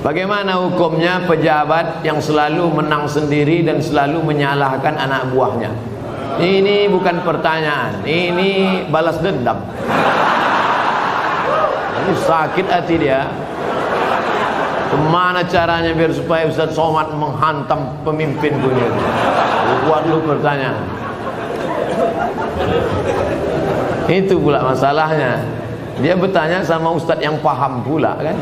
Bagaimana hukumnya pejabat yang selalu menang sendiri dan selalu menyalahkan anak buahnya? Ini bukan pertanyaan, ini balas dendam. Ini sakit hati dia. Kemana caranya biar supaya Ustaz Somad menghantam pemimpin dunia itu? Buat lu pertanyaan. Itu pula masalahnya. Dia bertanya sama Ustaz yang paham pula kan.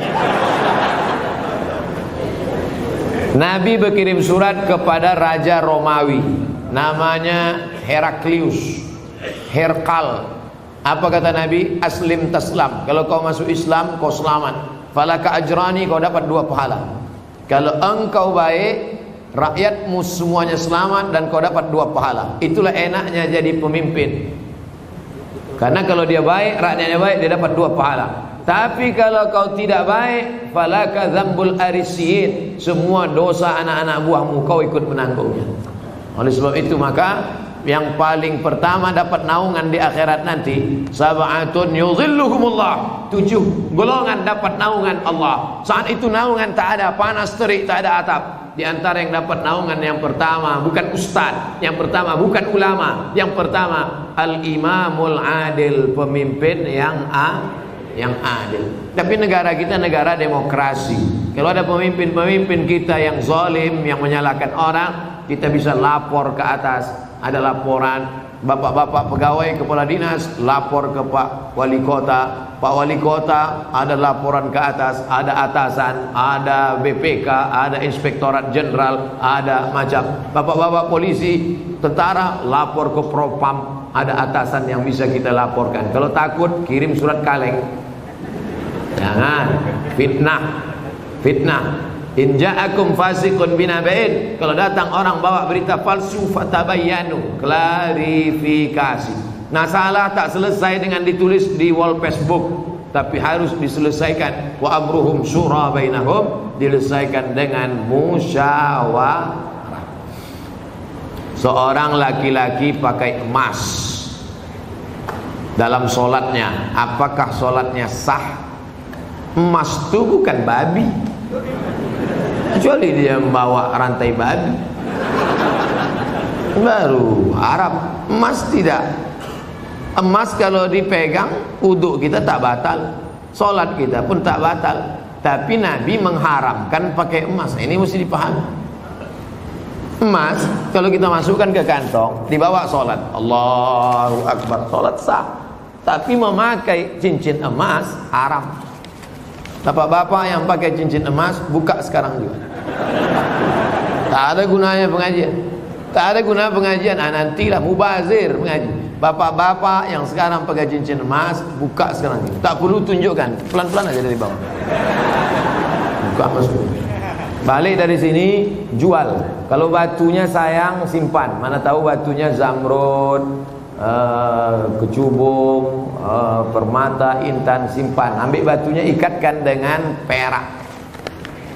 Nabi berkirim surat kepada Raja Romawi, namanya Heraklius, Herkal. Apa kata Nabi? Aslim taslam. Kalau kau masuk Islam, kau selamat. Falaka ajrani, kau dapat 2 pahala. Kalau engkau baik, rakyatmu semuanya selamat dan kau dapat 2 pahala. Itulah enaknya jadi pemimpin. Karena kalau dia baik, rakyatnya baik, dia dapat 2 pahala. Tapi kalau kau tidak baik, falaka dzambul arisiyin, semua dosa anak-anak buahmu kau ikut menanggungnya. Oleh sebab itu maka yang paling pertama dapat naungan di akhirat nanti, sab'atun yuzilluhumullah, 7 golongan dapat naungan Allah. Saat itu naungan tak ada panas terik, tak ada atap. Di antara yang dapat naungan yang pertama bukan ustaz, yang pertama bukan ulama, yang pertama al-imamul adil, pemimpin yang adil. Tapi negara kita negara demokrasi. Kalau ada pemimpin-pemimpin kita yang zalim, yang menyalahkan orang, kita bisa lapor ke atas. Ada laporan bapak-bapak pegawai kepala dinas, lapor ke Pak Wali Kota. Pak Wali Kota ada laporan ke atas, ada atasan, ada BPK, ada Inspektorat Jenderal, ada macam bapak-bapak polisi, tentara, lapor ke Propam, ada atasan yang bisa kita laporkan. Kalau takut kirim surat kaleng. Jangan fitnah. In ja'akum fasiqun binaba'in, kalau datang orang bawa berita palsu, fatabayyanu, klarifikasi. Nah, salah tak selesai dengan ditulis di wall Facebook, tapi harus diselesaikan. Wa amruhum syura bainahum, diselesaikan dengan musyawarah. Seorang laki-laki pakai emas dalam solatnya, apakah solatnya sah? Emas itu bukan babi, kecuali dia membawa rantai babi, baru Arab. Emas tidak. Emas kalau dipegang, wudhu kita tak batal, solat kita pun tak batal. Tapi Nabi mengharamkan pakai emas. Ini mesti dipahami. Emas kalau kita masukkan ke kantong, dibawa solat, Allahu Akbar, solat sah. Tapi memakai cincin emas haram. Bapak-bapak yang pakai cincin emas, buka sekarang juga. Tak ada gunanya pengajian. Tak ada guna pengajian. Nantilah mubazir mengaji. Bapak-bapak yang sekarang pakai cincin emas, buka sekarang juga. Tak perlu tunjukkan, pelan-pelan aja dari bawah. Buka masuk. Balik dari sini, jual. Kalau batunya sayang, simpan. Mana tahu batunya zamrud, kecubung, permata, intan, simpan. Ambil batunya, ikatkan dengan perak.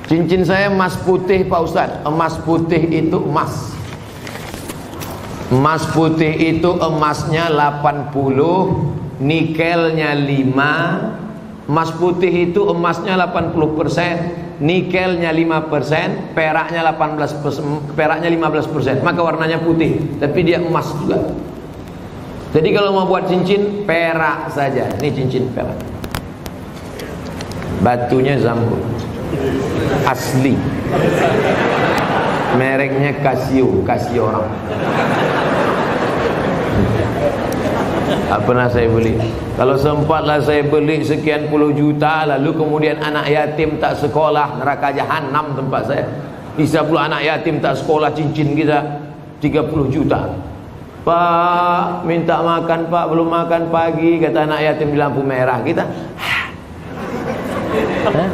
Cincin saya emas putih Pak Ustaz. Emas putih itu emas. Emas putih itu emasnya 80, nikelnya 5. Emas putih itu emasnya 80%, nikelnya 5%, peraknya 18%, peraknya 15%. Maka warnanya putih, tapi dia emas juga. Jadi kalau mau buat cincin, perak saja. Ini cincin perak. Batunya zamrud, asli. Mereknya Casio, Casio orang. Tak pernah saya beli. Kalau sempatlah saya beli sekian puluh juta, lalu kemudian anak yatim tak sekolah, neraka jahanam tempat saya. Bisa pula anak yatim tak sekolah, cincin kita 30 juta. Pak, minta makan Pak, belum makan pagi, kata anak yatim di lampu merah. Kita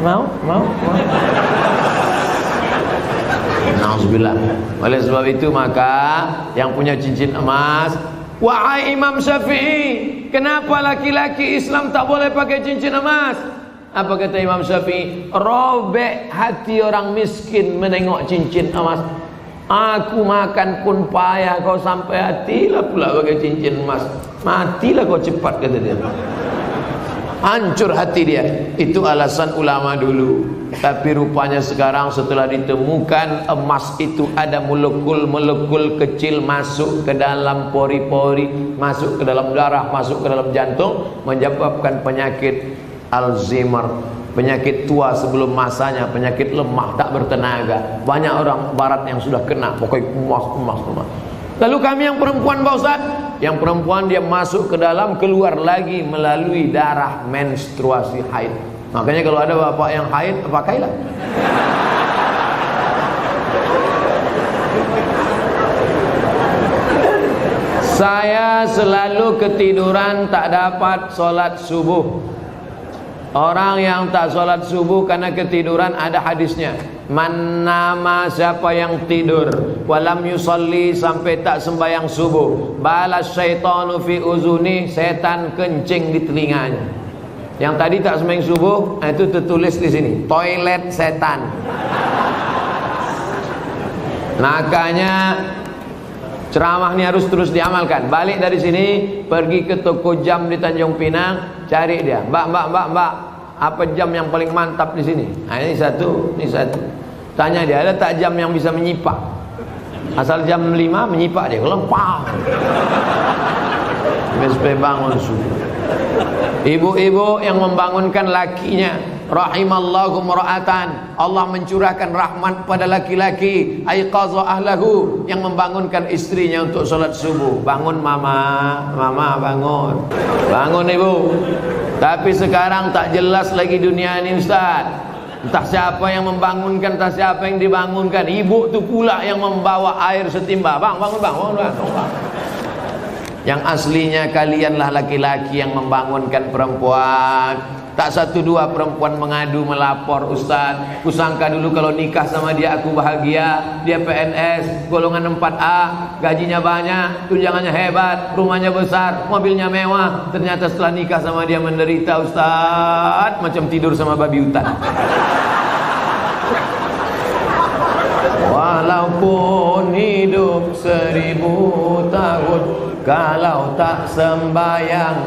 mau? Nauzubillah. Oleh sebab itu maka yang punya cincin emas, wahai Imam Syafi'i, kenapa laki-laki Islam tak boleh pakai cincin emas? Apa kata Imam Syafi'i? Robek hati orang miskin menengok cincin emas. Aku makan pun payah, kau sampai hatilah pula pakai cincin emas. Matilah kau cepat, kata dia. hancur hati dia. Itu alasan ulama dulu. Tapi rupanya sekarang setelah ditemukan emas itu ada molekul-molekul kecil masuk ke dalam pori-pori, masuk ke dalam darah, masuk ke dalam jantung, menyebabkan penyakit Alzheimer, penyakit tua sebelum masanya, penyakit lemah, tak bertenaga. Banyak orang barat yang sudah kena, pokoknya emas. Lalu kami yang perempuan, Pak Ustaz, yang perempuan dia masuk ke dalam, keluar lagi melalui darah menstruasi haid. Makanya kalau ada bapak yang haid, pakailah. Saya selalu ketiduran, tak dapat sholat subuh. Orang yang tak sholat subuh karena ketiduran, ada hadisnya. Man nama, siapa yang tidur, walam yusalli, sampai tak sembahyang subuh, balas syaitanu fi uzuni, setan kencing di telinganya. Yang tadi tak sembahyang subuh, itu tertulis di sini, toilet setan. Makanya ceramah ini harus terus diamalkan. Balik dari sini, pergi ke toko jam di Tanjung Pinang, cari dia. Mbak, apa jam yang paling mantap di sini? Nah, ini satu. Tanya dia, ada tak jam yang bisa menyipak? Asal jam 5 menyipak dia, kalau pang. Sampai bangun subuh. Ibu-ibu yang membangunkan lakinya, rahimallahu mar'atan, Allah mencurahkan rahmat pada laki-laki, aiqadha ahlahu, yang membangunkan istrinya untuk salat subuh. Bangun mama bangun. Bangun ibu. Tapi sekarang tak jelas lagi dunia ini, Ustaz. Entah siapa yang membangunkan, entah siapa yang dibangunkan. Ibu tu pula yang membawa air setimba. Bangun. Yang aslinya kalianlah laki-laki yang membangunkan perempuan. Tak satu dua perempuan mengadu melapor, Ustaz, kusangka dulu kalau nikah sama dia aku bahagia. Dia PNS golongan 4A, gajinya banyak, tunjangannya hebat, rumahnya besar, mobilnya mewah. Ternyata setelah nikah sama dia menderita, Ustaz, macam tidur sama babi hutan. Walaupun hidup 1000 tahun, kalau tak sembayang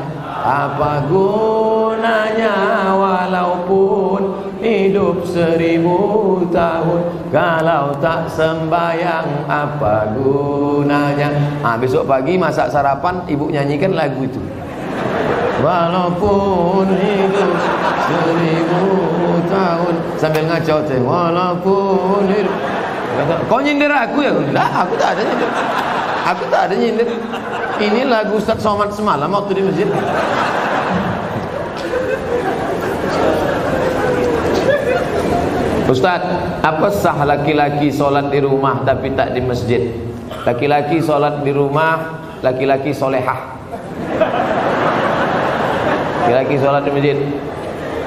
apa gunanya? Walaupun hidup 1000 tahun, kalau tak sembayang apa gunanya? Besok pagi masak sarapan, ibu nyanyikan lagu itu. Walaupun hidup 1000 tahun, sambil ngacau teh. Walaupun hidup. Kau nyindir aku ya? Lah, aku tak ada nyindir. Ini lagu Ustaz Somad semalam waktu di masjid. Ustaz, apa sah laki-laki sholat di rumah tapi tak di masjid? Laki-laki sholat di rumah, laki-laki solehah. Laki-laki sholat di masjid.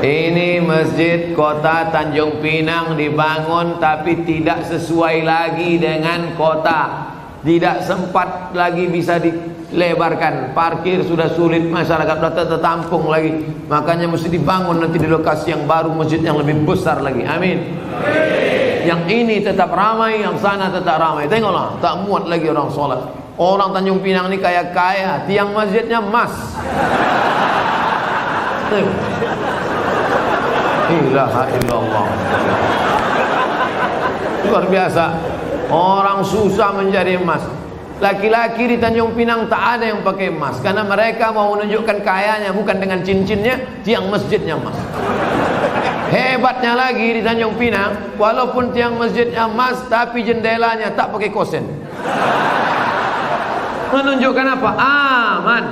Ini masjid kota Tanjung Pinang dibangun tapi tidak sesuai lagi dengan kota. Tidak sempat lagi bisa dilebarkan. Parkir sudah sulit, masyarakat sudah tertampung lagi. Makanya mesti dibangun nanti di lokasi yang baru, masjid yang lebih besar lagi. Amin. Yang ini tetap ramai, yang sana tetap ramai. Tengoklah, tak muat lagi orang sholat. Orang Tanjung Pinang ini kaya-kaya, tiang masjidnya emas. Ilaha illallah. Luar biasa. Orang susah mencari emas. Laki-laki di Tanjung Pinang tak ada yang pakai emas, karena mereka mau menunjukkan kayanya bukan dengan cincinnya, tiang masjidnya emas. Hebatnya lagi di Tanjung Pinang, walaupun tiang masjidnya emas, tapi jendelanya tak pakai kosen. Menunjukkan apa? Aman.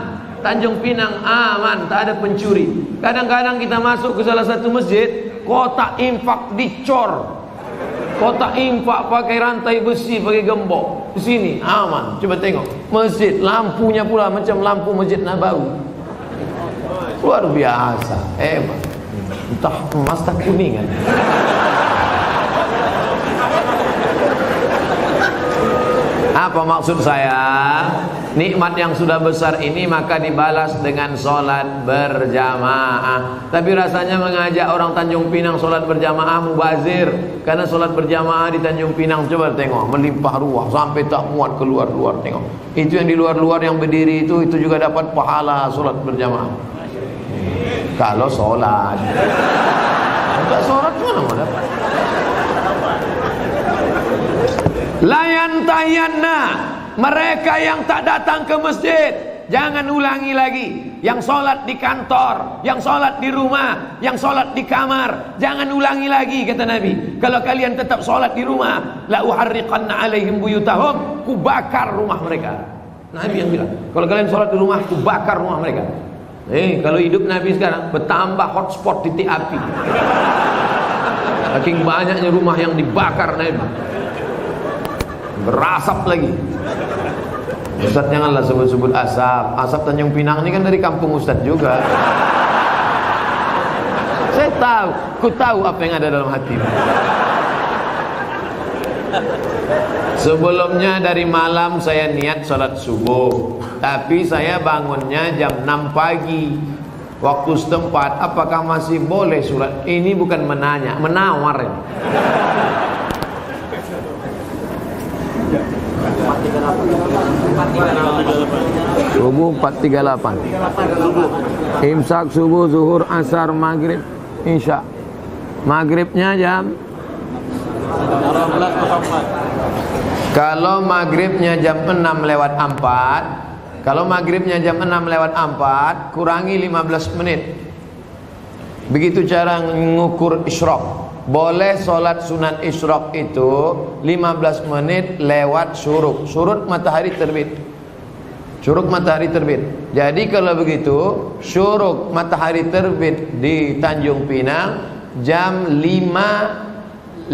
Tanjung Pinang aman, tak ada pencuri. Kadang-kadang kita masuk ke salah satu masjid, kotak infak dicor. Kotak infak pakai rantai besi, pakai gembok. Di sini aman. Coba tengok masjid, lampunya pula macam lampu Masjid Nabawi. Luar biasa, hebat. Entah emas tak kuningan. Apa maksud saya? Nikmat yang sudah besar ini maka dibalas dengan sholat berjamaah. Tapi rasanya mengajak orang Tanjung Pinang sholat berjamaah mubazir. Karena sholat berjamaah di Tanjung Pinang, coba tengok, melimpah ruah sampai tak muat keluar-luar. Tengok, itu yang di luar-luar yang berdiri itu juga dapat pahala sholat berjamaah. Kalau sholat. Enggak sholat mana mau dapat? Layan tayanna, mereka yang tak datang ke masjid, jangan ulangi lagi. Yang sholat di kantor, yang sholat di rumah, yang sholat di kamar, jangan ulangi lagi, kata Nabi. Kalau kalian tetap sholat di rumah, la uharriqanna alaihim buyutahum, ku bakar rumah mereka. Nabi yang bilang, kalau kalian sholat di rumah, ku bakar rumah mereka. Kalau hidup Nabi sekarang bertambah hotspot titik api. Saking banyaknya rumah yang dibakar Nabi, berasap lagi. Ustaz janganlah sebut-sebut asap. Asap Tanjung Pinang ini kan dari kampung Ustaz juga. Saya tahu, ku tahu apa yang ada dalam hati. Sebelumnya dari malam saya niat sholat subuh, tapi saya bangunnya jam 6 pagi waktu setempat. Apakah masih boleh sholat? Ini bukan menanya, menawar ya. Subuh 438. Imsak subuh, zuhur, asar, maghrib, isya. Maghribnya jam. Kalau maghribnya jam 6 lewat 4, kalau maghribnya jam 6 lewat 4, kurangi 15 menit. Begitu cara mengukur isyraq. Boleh sholat sunat isyraq itu 15 menit lewat syuruk. Syuruk matahari terbit. Syuruk matahari terbit. Jadi kalau begitu, syuruk matahari terbit di Tanjung Pinang jam 5.50.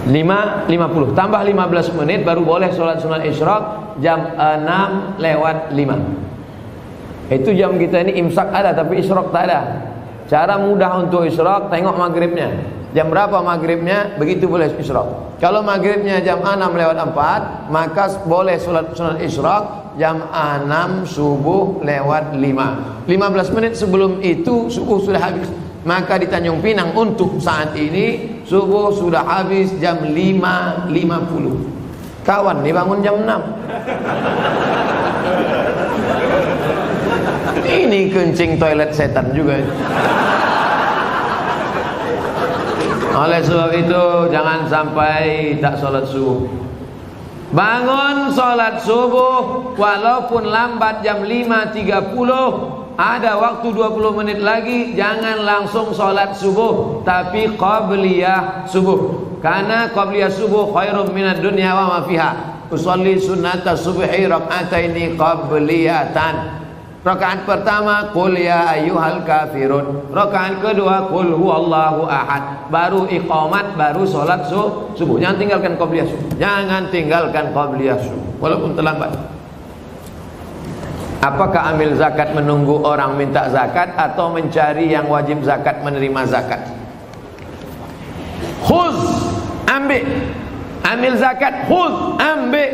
5.50 tambah 15 menit baru boleh sholat sunat isyraq jam 6 lewat 5. Itu jam kita ini imsak ada tapi isyraq tak ada. Cara mudah untuk isyraq, tengok maghribnya. Jam berapa maghribnya, begitu boleh isyraq. Kalau maghribnya jam 6 lewat 4, maka boleh sholat sunat isyraq jam 6 subuh lewat 5. 15 menit sebelum itu subuh sudah habis. Maka di Tanjung Pinang untuk saat ini subuh sudah habis jam 5.50. Kawan dibangun jam 6. Ini kencing toilet setan juga. Oleh sebab itu jangan sampai tak sholat subuh. Bangun sholat subuh walaupun lambat jam 5.30. Ada waktu 20 menit lagi, jangan langsung sholat subuh, tapi qabliyah subuh. Karena qabliyah subuh khairum minad dunya wa ma fiha. Usolli sunnata subhi rak'ataini qabliyatan. Rakaat pertama qul ya ayyuhal kafirun. Rakaat kedua qul huwallahu ahad. Baru iqamat, baru sholat subuh. Jangan tinggalkan qabliyah subuh. Jangan tinggalkan qabliyah subuh walaupun terlambat. Apakah ambil zakat menunggu orang minta zakat atau mencari yang wajib zakat menerima zakat? Khuz, ambil. Ambil zakat, khuz, ambil.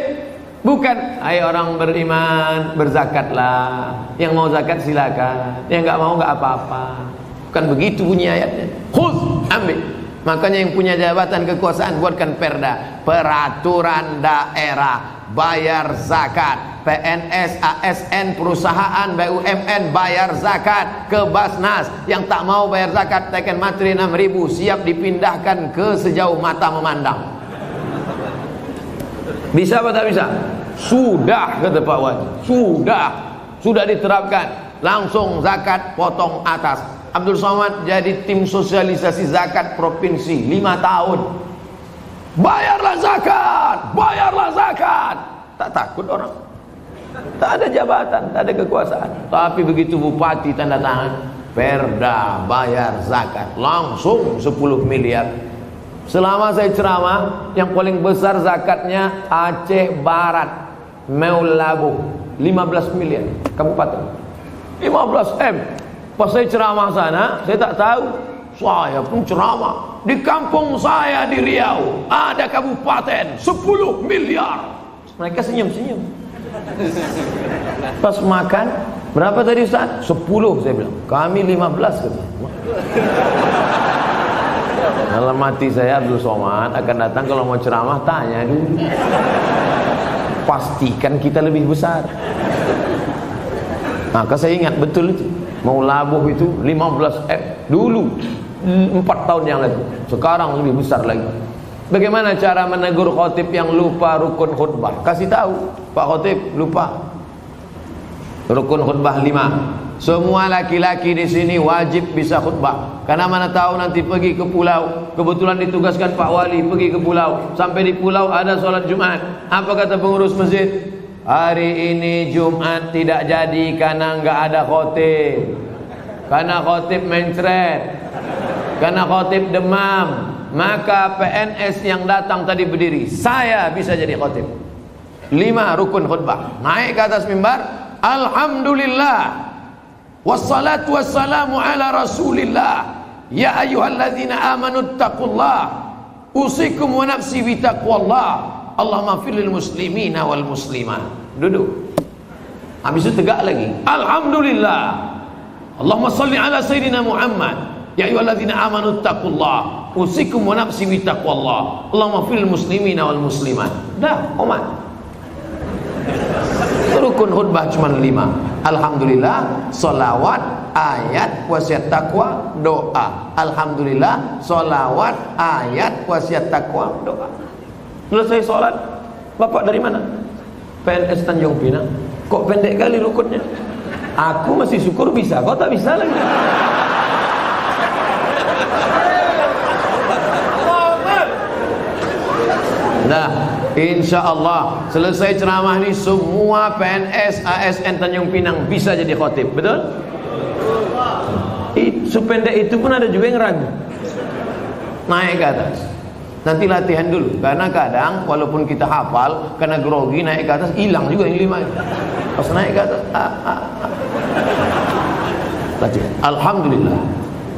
Bukan, ayo orang beriman berzakatlah. Yang mau zakat silakan, yang enggak mau enggak apa-apa. Bukan begitu bunyi ayatnya. Khuz, ambil. Makanya yang punya jabatan kekuasaan buatkan perda, peraturan daerah, bayar zakat. PNS, ASN, perusahaan, BUMN bayar zakat ke Basnas. Yang tak mau bayar zakat tekan materi 6.000, siap dipindahkan ke sejauh mata memandang. Bisa apa tak bisa? Sudah, kata Pak Wali. Sudah diterapkan. Langsung zakat potong atas. Abdul Somad jadi tim sosialisasi zakat provinsi 5 tahun. Bayarlah zakat. Tak takut orang. Tak ada jabatan, tak ada kekuasaan. Tapi begitu bupati tanda tangan perda bayar zakat, langsung 10 miliar. Selama saya ceramah, yang paling besar zakatnya Aceh Barat, Meulabu, 15 miliar kabupaten. 15 M. Pas saya ceramah sana, saya tak tahu. Saya pun ceramah di kampung saya di Riau ada kabupaten 10 miliar. Mereka senyum-senyum. Pas makan, berapa tadi Ustaz? 10 saya bilang. Kami 15 kata. Dalam hati saya Abdul Somad akan datang kalau mau ceramah tanya dulu. Pastikan kita lebih besar. Maka saya ingat betul itu, mau labuh itu 15 dulu 4 tahun yang lalu, sekarang lebih besar lagi. Bagaimana cara menegur khotib yang lupa rukun khutbah? Kasih tahu, Pak Khotib lupa rukun khutbah 5. Semua laki-laki di sini wajib bisa khutbah. Karena mana tahu nanti pergi ke pulau, kebetulan ditugaskan Pak Wali pergi ke pulau. Sampai di pulau ada sholat Jumat. Apa kata pengurus masjid? Hari ini Jumat tidak jadi karena nggak ada khotib. Karena khotib mencret. Karena khotib demam. Maka PNS yang datang tadi berdiri, saya bisa jadi khotib. 5 rukun khutbah. Naik ke atas mimbar, alhamdulillah wassalatu wassalamu ala rasulillah, ya ayyuhalladzina amanu taqullah, usikum wa nafsi bitaqwallah, Allahumma fir lil muslimina wal muslimat. Duduk. Habis itu tegak lagi, alhamdulillah, Allahumma salli ala sayyidina Muhammad, ya ayyuhalladzina amanu taqullah, usikum wa nafsi bitaqwallah, Allahumma fil muslimina wal muslimat. Dah, omat. Rukun khutbah cuma 5. Alhamdulillah, salawat, ayat, wasiat takwa, doa. Alhamdulillah, salawat, ayat, wasiat takwa, doa. Selesai sholat, Bapak dari mana? PNS Tanjung Pinang. Kok pendek kali rukunnya? Aku masih syukur bisa, kau tak bisa lagi. Nah, insya Allah selesai ceramah ini semua PNS ASN Tanjung Pinang bisa jadi khotib, betul? Sependek itu pun ada juga yang ragu. Naik ke atas, nanti latihan dulu, karena kadang walaupun kita hafal, karena grogi naik ke atas hilang juga yang 5 itu. Pas naik ke atas, latihan. Alhamdulillah,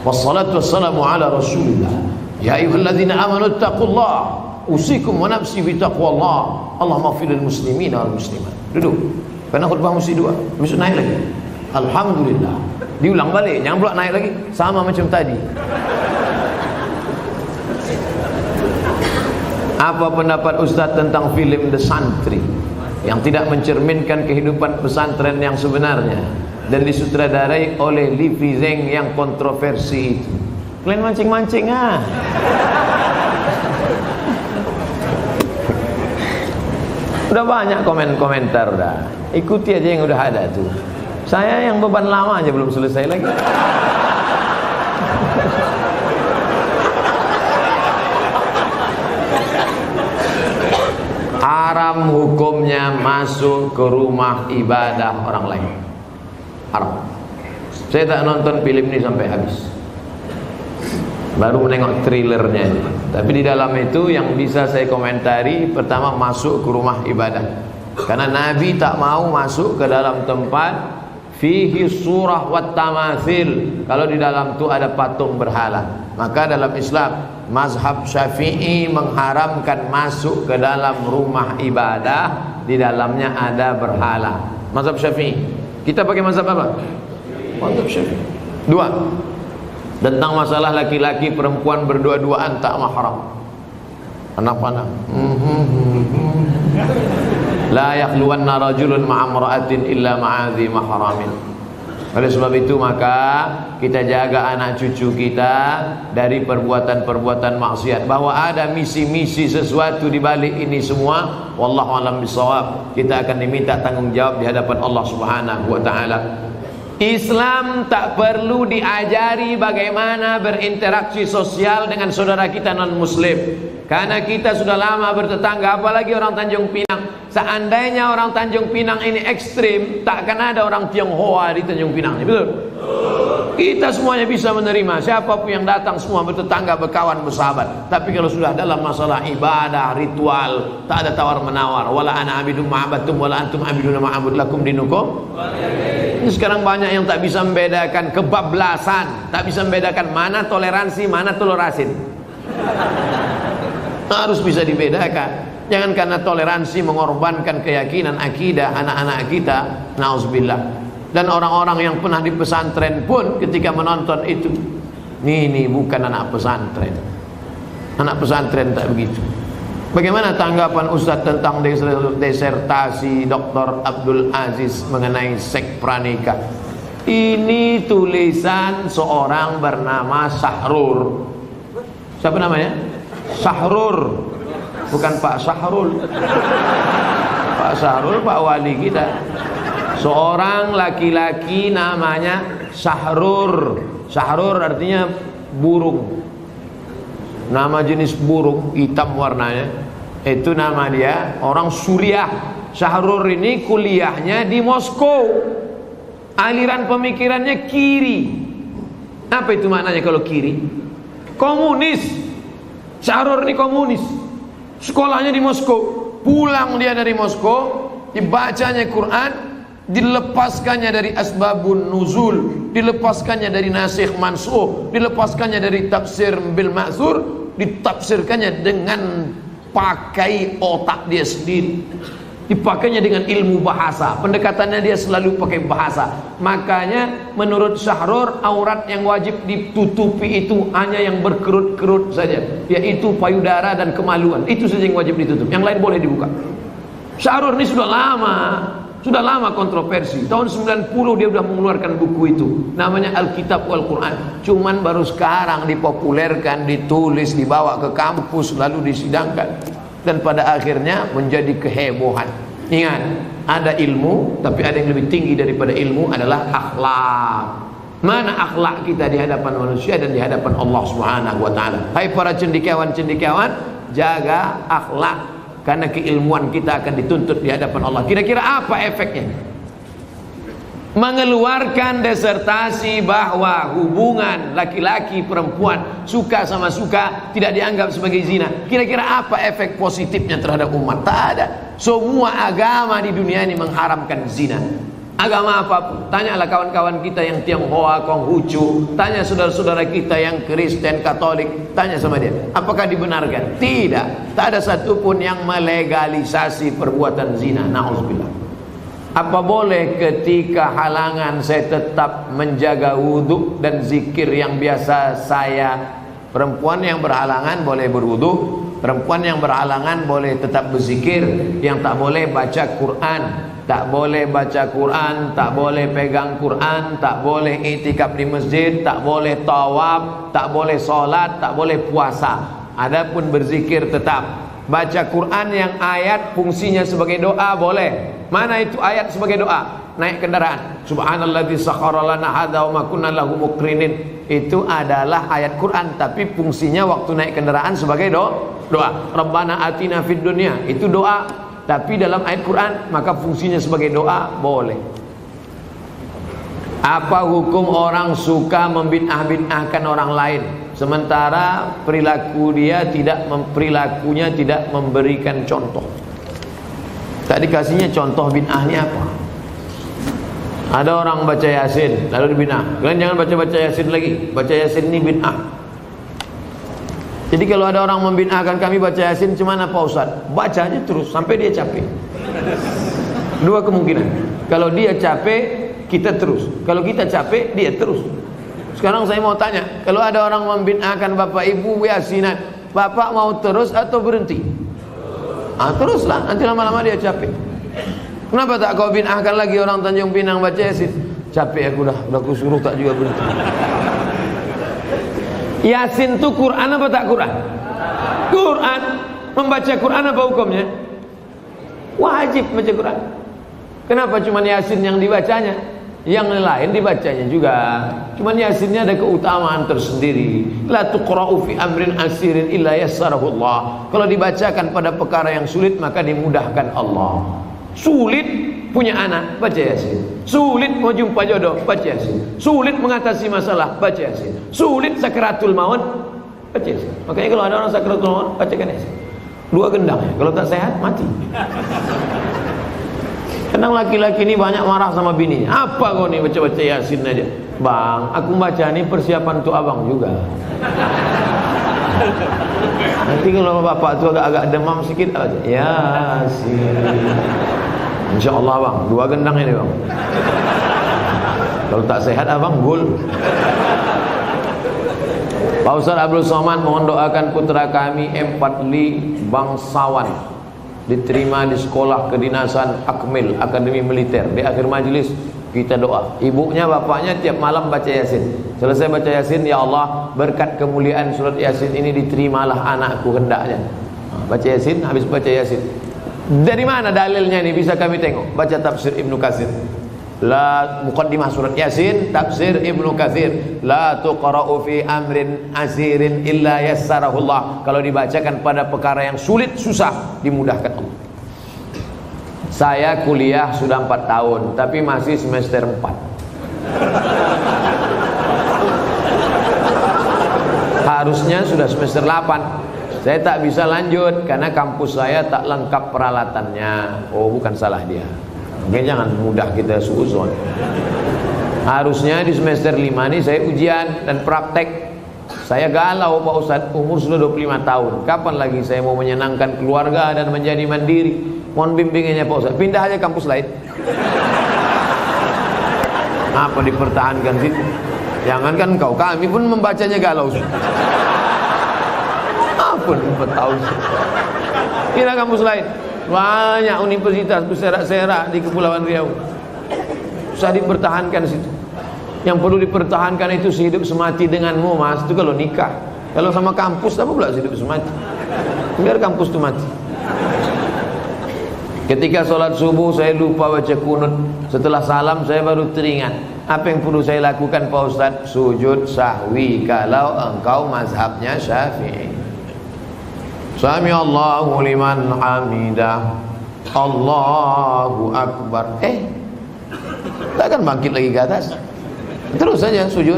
wassalatu wassalamu ala rasulillah, ya ayyuhalladzina amanu taqullah, usikum wa nafsi bitaqwallah, Allahumma fir lil muslimina wal muslimat. Duduk. Karena khutbah mesti 2. Mesti naik lagi. Alhamdulillah. Diulang balik, jangan pula naik lagi sama macam tadi. Apa pendapat Ustaz tentang film The Santri yang tidak mencerminkan kehidupan pesantren yang sebenarnya dan disutradarai oleh Livi Zeng yang kontroversi itu? Kalian mancing-mancing ah. Udah banyak komentar udah. Ikuti aja yang udah ada tuh. Saya yang beban lama aja belum selesai lagi. Haram hukumnya masuk ke rumah ibadah orang lain. Haram. Saya tak nonton film ini sampai habis. Baru menengok trailernya ini. Tapi di dalam itu yang bisa saya komentari, pertama masuk ke rumah ibadah. Karena Nabi tak mau masuk ke dalam tempat fihi surah wat tamathil, kalau di dalam itu ada patung berhala. Maka dalam Islam mazhab Syafi'i mengharamkan masuk ke dalam rumah ibadah di dalamnya ada berhala. Mazhab Syafi'i. Kita pakai mazhab apa? Mazhab Syafi'i. 2. Tentang masalah laki-laki perempuan berdua-duaan tak mahram. Anak-anak. La yakhluwanna rajulun ma'amra'atin illa ma'adhi mahramin. Oleh sebab itu maka kita jaga anak cucu kita dari perbuatan-perbuatan maksiat. Bahwa ada misi-misi sesuatu di balik ini semua, wallahu a'lam bishawab. Kita akan diminta tanggung jawab di hadapan Allah Subhanahu wa taala. Islam tak perlu diajari bagaimana berinteraksi sosial dengan saudara kita non muslim, karena kita sudah lama bertetangga, apalagi orang Tanjung Pinang. Seandainya orang Tanjung Pinang ini ekstrim, tak akan ada orang Tionghoa di Tanjung Pinang, betul? Kita semuanya bisa menerima, siapapun yang datang semua bertetangga, berkawan, bersahabat. Tapi kalau sudah dalam masalah ibadah, ritual, tak ada tawar menawar. Wala ana abidum ma'abatum wala antum abiduna ma'abud lakum dinukum. Ini sekarang banyak yang tak bisa membedakan kebablasan, tak bisa membedakan mana toleransi, mana tolerasin. Harus bisa dibedakan. Jangan karena toleransi mengorbankan keyakinan akidah anak-anak kita. Nauzubillah. Dan orang-orang yang pernah di pesantren pun ketika menonton itu, ini bukan anak pesantren. Anak pesantren tak begitu. Bagaimana tanggapan Ustadz tentang disertasi Dr. Abdul Aziz mengenai seks pranikah? Ini tulisan seorang bernama Sahrur. Siapa namanya? Sahrur, bukan Pak Sahrul. Pak Sahrul Pak wali kita. Seorang laki-laki namanya Sahrur. Sahrur artinya burung. Nama jenis burung, hitam warnanya. Itu nama dia, orang Suriah. Sahrur ini kuliahnya di Moskow. Aliran pemikirannya kiri. Apa itu maknanya kalau kiri? Komunis. Sahrur ini komunis. Sekolahnya di Moskow. Pulang dia dari Moskow, dibacanya Quran, dilepaskannya dari asbabun nuzul, dilepaskannya dari nasikh mansukh, dilepaskannya dari tafsir bil ma'thur, ditafsirkannya dengan pakai otak dia sendiri, dipakainya dengan ilmu bahasa. Pendekatannya dia selalu pakai bahasa. Makanya menurut Sahrur, aurat yang wajib ditutupi itu hanya yang berkerut-kerut saja, yaitu payudara dan kemaluan. Itu saja yang wajib ditutup, yang lain boleh dibuka. Sahrur ini sudah lama kontroversi. Tahun 90 dia sudah mengeluarkan buku itu, namanya Alkitab wal Quran. Cuman baru sekarang dipopulerkan, ditulis, dibawa ke kampus, lalu disidangkan, dan pada akhirnya menjadi kehebohan. Ingat, ada ilmu, tapi ada yang lebih tinggi daripada ilmu, adalah akhlak. Mana akhlak kita di hadapan manusia dan di hadapan Allah Subhanahu wa taala. Hai para cendekiawan, jaga akhlak, karena keilmuan kita akan dituntut di hadapan Allah. Kira-kira apa efeknya? Mengeluarkan disertasi bahwa hubungan laki-laki perempuan, suka sama suka, tidak dianggap sebagai zina. Kira-kira apa efek positifnya terhadap umat? Tak ada. Semua agama di dunia ini mengharamkan zina. Agama apapun. Tanyalah kawan-kawan kita yang Tionghoa, Konghucu, tanya saudara-saudara kita yang Kristen, Katolik, tanya sama dia, apakah dibenarkan? Tidak. Tak ada satupun yang melegalisasi perbuatan zina. Na'udzubillah. Apa boleh ketika halangan saya tetap menjaga wudhu dan zikir yang biasa saya? Perempuan yang berhalangan boleh berwudhu, perempuan yang berhalangan boleh tetap berzikir. Yang tak boleh baca Quran, tak boleh baca Quran, tak boleh pegang Quran, tak boleh iktikaf di masjid, tak boleh tawaf, tak boleh sholat, tak boleh puasa. Adapun berzikir tetap. Baca Quran yang ayat fungsinya sebagai doa boleh. Mana itu ayat sebagai doa? Naik kendaraan, subhanalladzi sakhkhara lana hadza wa ma kunna lahu muqrinin. Itu adalah ayat Quran, tapi fungsinya waktu naik kendaraan sebagai doa. Rabbana atina fid dunya, itu doa, tapi dalam ayat Quran maka fungsinya sebagai doa boleh. Apa hukum orang suka membid'ah-bid'ahkan orang lain, sementara perilakunya tidak memberikan contoh? Tadi kasihnya contoh bid'ahnya apa? Ada orang baca Yasin lalu dibid'ah. Kalian jangan baca Yasin lagi. Baca Yasin ini bid'ah. Jadi kalau ada orang membid'ahkan kami baca Yasin, cuman apa Ustaz? Baca aja terus sampai dia capek. Dua kemungkinan. Kalau dia capek, kita terus. Kalau kita capek, dia terus. Sekarang saya mau tanya, kalau ada orang membid'ahkan Bapak Ibu Yasinan, Bapak mau terus atau berhenti? Teruslah, nanti lama-lama dia capek. Kenapa tak kau bid'ahkan lagi orang Tanjung Pinang baca Yasin? Capek aku udah aku suruh tak juga berhenti. Yasin itu Quran apa tak Quran? Quran. Membaca Quran apa hukumnya? Wajib baca Quran. Kenapa cuma Yasin yang dibacanya? Yang lain dibacanya juga. Cuman Yasinnya ada keutamaan tersendiri. La tuqra'u fi amrin asirin illa yassarahu Allah. Kalau dibacakan pada perkara yang sulit, maka dimudahkan Allah. Sulit punya anak, baca Yasin. Sulit mau jumpa jodoh, baca Yasin. Sulit mengatasi masalah, baca Yasin. Sulit sakaratul maut, baca Yasin. Makanya kalau ada orang sakaratul maut, bacakan Yasin. Dua gendang ya, kalau tak sehat mati. Kadang laki-laki ini banyak marah sama bininya. Apa kau nih baca-baca Yasin aja? Bang, aku baca ini persiapan untuk abang juga. Nanti kalau bapak tu agak-agak demam sedikit aja, Yasin. Insya Allah bang, dua gendang ini bang. Kalau tak sehat abang gul. Pak Ustaz Abdul Somad mohon doakan putra kami Empatli bangsawan diterima di sekolah kedinasan Akmil Akademi Militer. Di akhir majelis kita doa. Ibunya bapaknya tiap malam baca Yasin. Selesai baca Yasin, ya Allah berkat kemuliaan surat Yasin ini diterimalah anakku hendaknya. Baca Yasin, habis baca Yasin. Dari mana dalilnya ini bisa kami tengok? Baca tafsir Ibnu Katsir. La muqaddimah surat Yasin, tafsir Ibnu Katsir, la tuqra'u fi amrin asirin illa yassarahullah. Kalau dibacakan pada perkara yang sulit, susah, dimudahkan Allah. Saya kuliah sudah 4 tahun, tapi masih semester 4. Harusnya sudah semester 8. Saya tak bisa lanjut karena kampus saya tak lengkap peralatannya. Oh, bukan salah dia. Oke, jangan mudah kita suuzon. Harusnya di semester 5 ini saya ujian dan praktek. Saya galau Pak Ustadz, umur sudah 25 tahun. Kapan lagi saya mau menyenangkan keluarga dan menjadi mandiri? Mohon bimbingannya Pak Ustadz. Pindah aja kampus lain. Apa dipertahankan situ? Jangankan kau, kami pun membacanya galau. Apa 4 tahun? Pindah kampus lain. Banyak universitas berserak-serak di Kepulauan Riau. Susah dipertahankan situ. Yang perlu dipertahankan itu sehidup semati denganmu, Mas. Itu kalau nikah. Kalau sama kampus apa pula sehidup semati? Biar kampus itu mati. Ketika sholat subuh saya lupa baca kunut. Setelah salam saya baru teringat. Apa yang perlu saya lakukan Pak Ustadz? Sujud sahwi kalau engkau mazhabnya Syafi'i. Sami Allahu liman hamidah. Allahu akbar. Tak akan bangkit lagi ke atas. Terus saja sujud.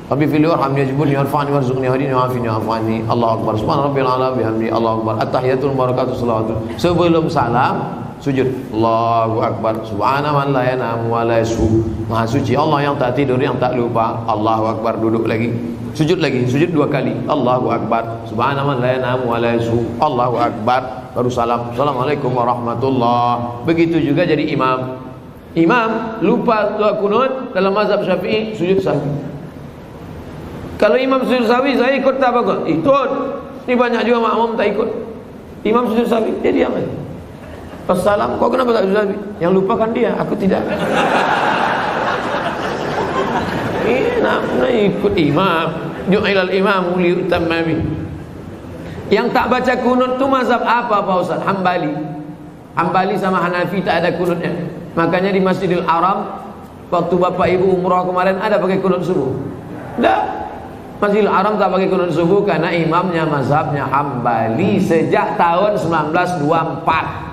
Rabbi fili warhamni wajibuni warfa'ni warzuqni wahdini wa'afini wa'afani. Allahu akbar. Subhana rabbil a'la bihamdi. Allahu akbar. At-tahiyatul barakatuh salawatu. Sebelum salam sujud. Allahu akbar. Subhana man la yanamu wa la yashu. Maha suci Allah yang tak tidur, yang tak lupa. Allahu akbar. Duduk lagi. Sujud lagi, sujud 2 kali. Allahu akbar. Subhana man la yanamu wa la yashu. Allahu akbar. Baru salam. Assalamualaikum warahmatullahi. Begitu juga jadi imam. Imam lupa doa kunut dalam mazhab Syafi'i sujud sahwi. Kalau imam sujud sahwi saya ikut tak apa? Ikut. Ini banyak juga makmum tak ikut. Imam sujud sahwi dia diam aja. Assalam, kau kenapa tak sujud sahwi? Yang lupa kan dia, aku tidak. Nak ikut imam. Ju'ilal imam liutamma bih. Yang tak baca kunut tu mazhab apa Pak Ustaz? Hambali. Hambali sama Hanafi tak ada kunutnya. Makanya di Masjidil Haram waktu Bapak Ibu umrah kemarin ada pakai kunut subuh. Tidak. Masjidil Haram tak pakai kunut subuh karena imamnya mazhabnya Hambali sejak tahun 1924.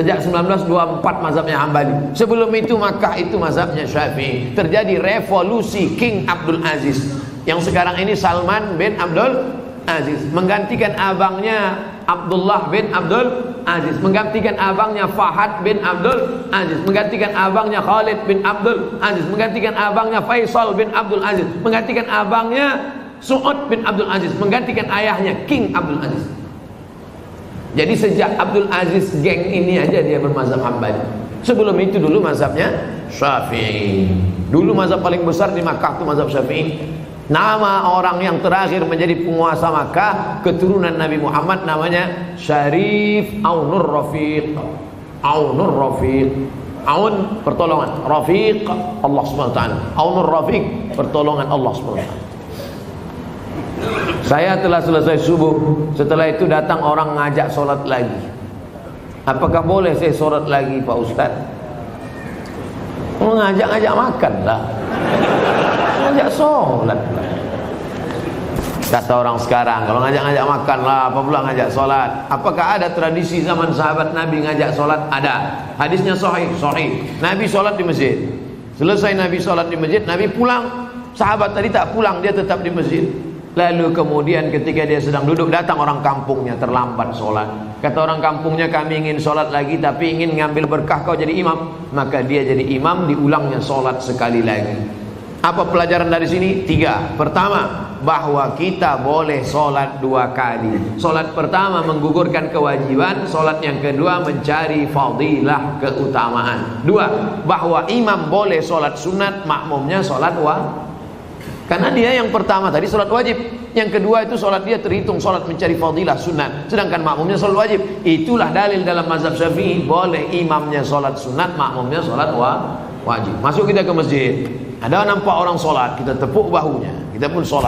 Sejak 1924 mazhabnya Hambali. Sebelum itu Makkah itu mazhabnya Syafi'i. Terjadi revolusi King Abdul Aziz. Yang sekarang ini Salman bin Abdul Aziz menggantikan abangnya Abdullah bin Abdul Aziz, menggantikan abangnya Fahad bin Abdul Aziz, menggantikan abangnya Khalid bin Abdul Aziz, menggantikan abangnya Faisal bin Abdul Aziz, menggantikan abangnya Su'ud bin Abdul Aziz, menggantikan ayahnya King Abdul Aziz. Jadi sejak Abdul Aziz geng ini aja dia bermazhab Hambali. Sebelum itu dulu mazhabnya Syafi'i. Dulu mazhab paling besar di Makkah itu mazhab Syafi'i. Nama orang yang terakhir menjadi penguasa Makkah keturunan Nabi Muhammad namanya Syarif Aunur Rafiq. Aunur Rafiq. Aun pertolongan, Rafiq Allah SWT. Aunur Rafiq pertolongan Allah SWT. Saya telah selesai subuh. Setelah itu datang orang ngajak sholat lagi. Apakah boleh saya sholat lagi Pak Ustaz? Ngajak-ngajak makan lah. Ngajak sholat. Kata orang sekarang, kalau ngajak-ngajak makan lah, apa pula ngajak sholat? Apakah ada tradisi zaman sahabat Nabi ngajak sholat? Ada. Hadisnya sahih, sahih. Nabi sholat di masjid. Selesai Nabi sholat di masjid, Nabi pulang. Sahabat tadi tak pulang, dia tetap di masjid. Lalu kemudian ketika dia sedang duduk, datang orang kampungnya terlambat sholat. Kata orang kampungnya, kami ingin sholat lagi tapi ingin ngambil berkah kau jadi imam. Maka dia jadi imam, diulangnya sholat sekali lagi. Apa pelajaran dari sini? 3. Pertama, bahwa kita boleh sholat 2 kali. Sholat pertama menggugurkan kewajiban. Sholat yang kedua mencari fadilah, keutamaan. 2. Bahwa imam boleh sholat sunat, makmumnya sholat Karena dia yang pertama tadi sholat wajib, yang kedua itu sholat dia terhitung sholat mencari fadilah sunat, sedangkan makmumnya sholat wajib. Itulah dalil dalam mazhab Syafi'i, boleh imamnya sholat sunat, makmumnya sholat wajib. Masuk kita ke masjid, ada nampak orang sholat, kita tepuk bahunya, kita pun sholat.